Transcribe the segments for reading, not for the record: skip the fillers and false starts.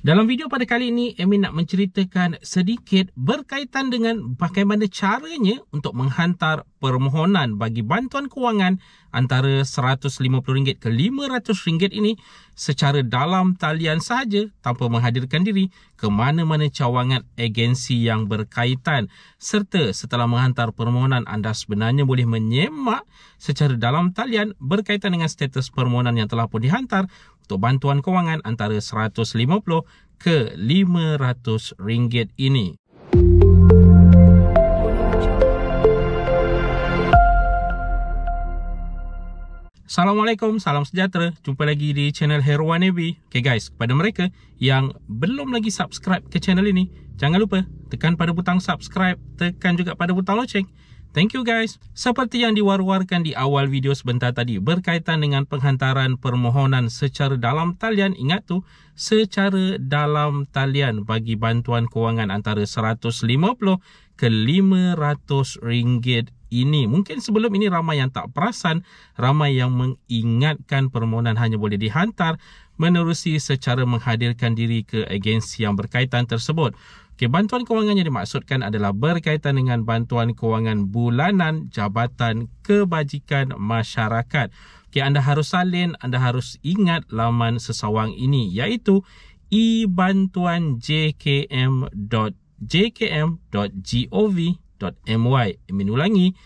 Dalam video pada kali ini, Amin nak menceritakan sedikit berkaitan dengan bagaimana caranya untuk menghantar permohonan bagi bantuan kewangan antara RM150 ke RM500 ini secara dalam talian sahaja tanpa menghadirkan diri ke mana-mana cawangan agensi yang berkaitan. Serta setelah menghantar permohonan, anda sebenarnya boleh menyemak secara dalam talian berkaitan dengan status permohonan yang telah pun dihantar untuk bantuan kewangan antara RM150 ke RM500 ini. Assalamualaikum, salam sejahtera. Jumpa lagi di channel Heruan Nabi. Okay guys, kepada mereka yang belum lagi subscribe ke channel ini, jangan lupa tekan pada butang subscribe, tekan juga pada butang loceng. Thank you guys. Seperti yang diwar-warkan di awal video sebentar tadi berkaitan dengan penghantaran permohonan secara dalam talian, ingat tu, secara dalam talian bagi bantuan kewangan antara RM150 ke RM500 ini. Mungkin sebelum ini ramai yang tak perasan, ramai yang mengingatkan permohonan hanya boleh dihantar menerusi secara menghadirkan diri ke agensi yang berkaitan tersebut. Okay, bantuan kewangan yang dimaksudkan adalah berkaitan dengan bantuan kewangan bulanan Jabatan Kebajikan Masyarakat. Okay, anda harus salin, anda harus ingat laman sesawang ini, iaitu ebantuanjkm.jkm.gov.my. Amin ulangi,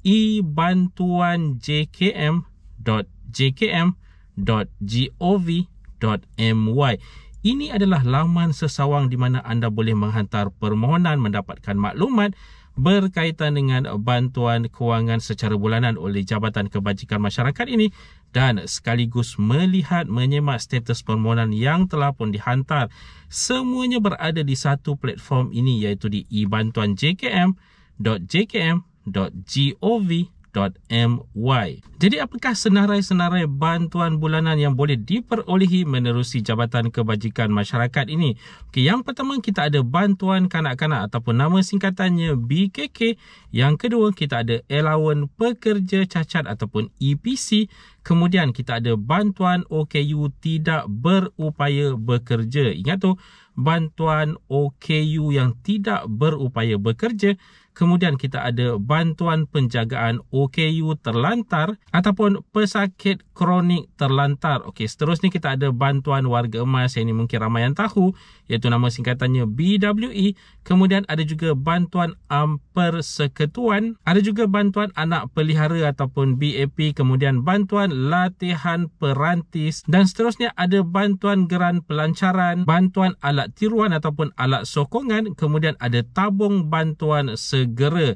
ebantuanjkm.jkm.gov.my. Ini adalah laman sesawang di mana anda boleh menghantar permohonan, mendapatkan maklumat berkaitan dengan bantuan kewangan secara bulanan oleh Jabatan Kebajikan Masyarakat ini dan sekaligus melihat, menyemak status permohonan yang telah pun dihantar. Semuanya berada di satu platform ini, iaitu di ebantuanjkm.jkm.gov.my. Jadi apakah senarai-senarai bantuan bulanan yang boleh diperolehi menerusi Jabatan Kebajikan Masyarakat ini? Okay, yang pertama kita ada bantuan kanak-kanak ataupun nama singkatannya BKK. Yang kedua kita ada allowance pekerja cacat ataupun EPC. Kemudian kita ada bantuan OKU tidak berupaya bekerja. Ingat tu, bantuan OKU yang tidak berupaya bekerja. Kemudian kita ada bantuan penjagaan OKU terlantar ataupun pesakit kronik terlantar. Okey, seterusnya kita ada bantuan warga emas, yang ini mungkin ramai yang tahu, iaitu nama singkatannya BWE. Kemudian ada juga bantuan persekutuan, ada juga bantuan anak pelihara ataupun BAP, kemudian bantuan latihan perantis, dan seterusnya ada bantuan geran pelancaran, bantuan alat tiruan ataupun alat sokongan, kemudian ada tabung bantuan segera.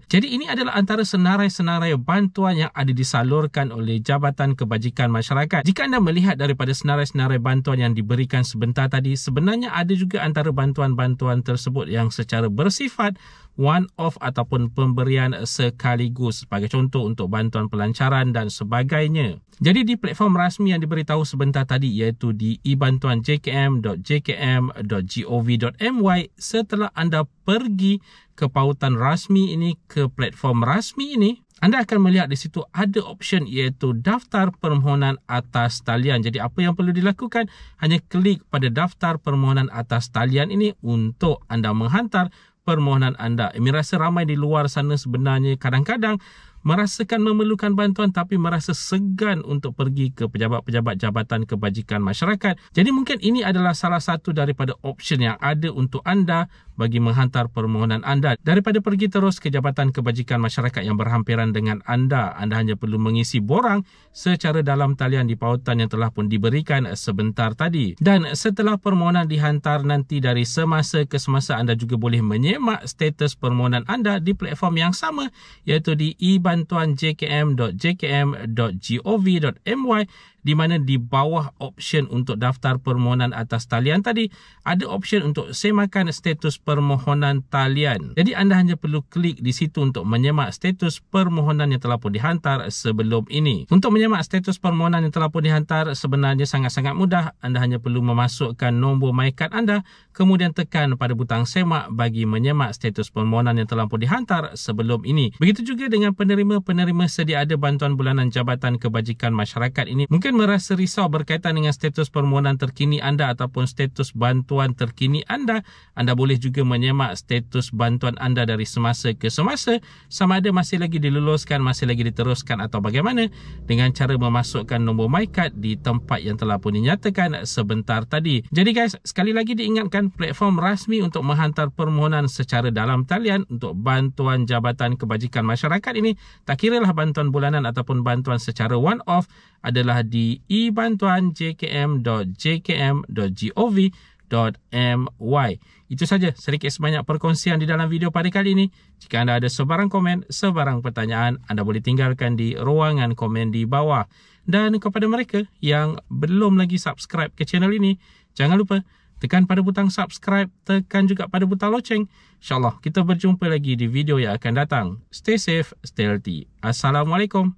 Jadi ini adalah antara senarai-senarai bantuan yang ada disalurkan oleh Jabatan Kebajikan Masyarakat. Jika anda melihat daripada senarai-senarai bantuan yang diberikan sebentar tadi, sebenarnya ada juga antara bantuan-bantuan tersebut yang secara bersifat one-off ataupun pemberian sekaligus, sebagai contoh untuk bantuan pelancaran dan sebagainya. Jadi di platform rasmi yang diberitahu sebentar tadi, iaitu di ebantuanjkm.jkm.gov.my, setelah anda pergi ke pautan rasmi ini, ke platform rasmi ini, anda akan melihat di situ ada option iaitu daftar permohonan atas talian. Jadi apa yang perlu dilakukan? Hanya klik pada daftar permohonan atas talian ini untuk anda menghantar permohonan anda. Amin rasa ramai di luar sana sebenarnya kadang-kadang merasakan memerlukan bantuan tapi merasa segan untuk pergi ke pejabat-pejabat Jabatan Kebajikan Masyarakat. Jadi mungkin ini adalah salah satu daripada option yang ada untuk anda bagi menghantar permohonan anda. Daripada pergi terus ke Jabatan Kebajikan Masyarakat yang berhampiran dengan anda, anda hanya perlu mengisi borang secara dalam talian di pautan yang telah pun diberikan sebentar tadi. Dan setelah permohonan dihantar nanti, dari semasa ke semasa, anda juga boleh menyemak status permohonan anda di platform yang sama, iaitu di ebantuanjkm.jkm.gov.my, di mana di bawah option untuk daftar permohonan atas talian tadi ada option untuk semakan status permohonan talian. Jadi anda hanya perlu klik di situ untuk menyemak status permohonan yang telah pun dihantar sebelum ini. Untuk menyemak status permohonan yang telah pun dihantar sebenarnya sangat-sangat mudah. Anda hanya perlu memasukkan nombor MyKad anda, kemudian tekan pada butang semak bagi menyemak status permohonan yang telah pun dihantar sebelum ini. Begitu juga dengan penerima-penerima sedia ada bantuan bulanan Jabatan Kebajikan Masyarakat ini. Mungkin merasa risau berkaitan dengan status permohonan terkini anda ataupun status bantuan terkini anda, anda boleh juga menyemak status bantuan anda dari semasa ke semasa, sama ada masih lagi diluluskan, masih lagi diteruskan atau bagaimana, dengan cara memasukkan nombor MyKad di tempat yang telah pun dinyatakan sebentar tadi. Jadi guys, sekali lagi diingatkan, platform rasmi untuk menghantar permohonan secara dalam talian untuk bantuan Jabatan Kebajikan Masyarakat ini, tak kiralah bantuan bulanan ataupun bantuan secara one-off, adalah di ebantuan.jkm.gov.my. Itu saja sedikit sebanyak perkongsian di dalam video pada kali ini. Jika anda ada sebarang komen, sebarang pertanyaan, anda boleh tinggalkan di ruangan komen di bawah. Dan kepada mereka yang belum lagi subscribe ke channel ini, jangan lupa tekan pada butang subscribe, tekan juga pada butang loceng. InsyaAllah kita berjumpa lagi di video yang akan datang. Stay safe, stay healthy. Assalamualaikum.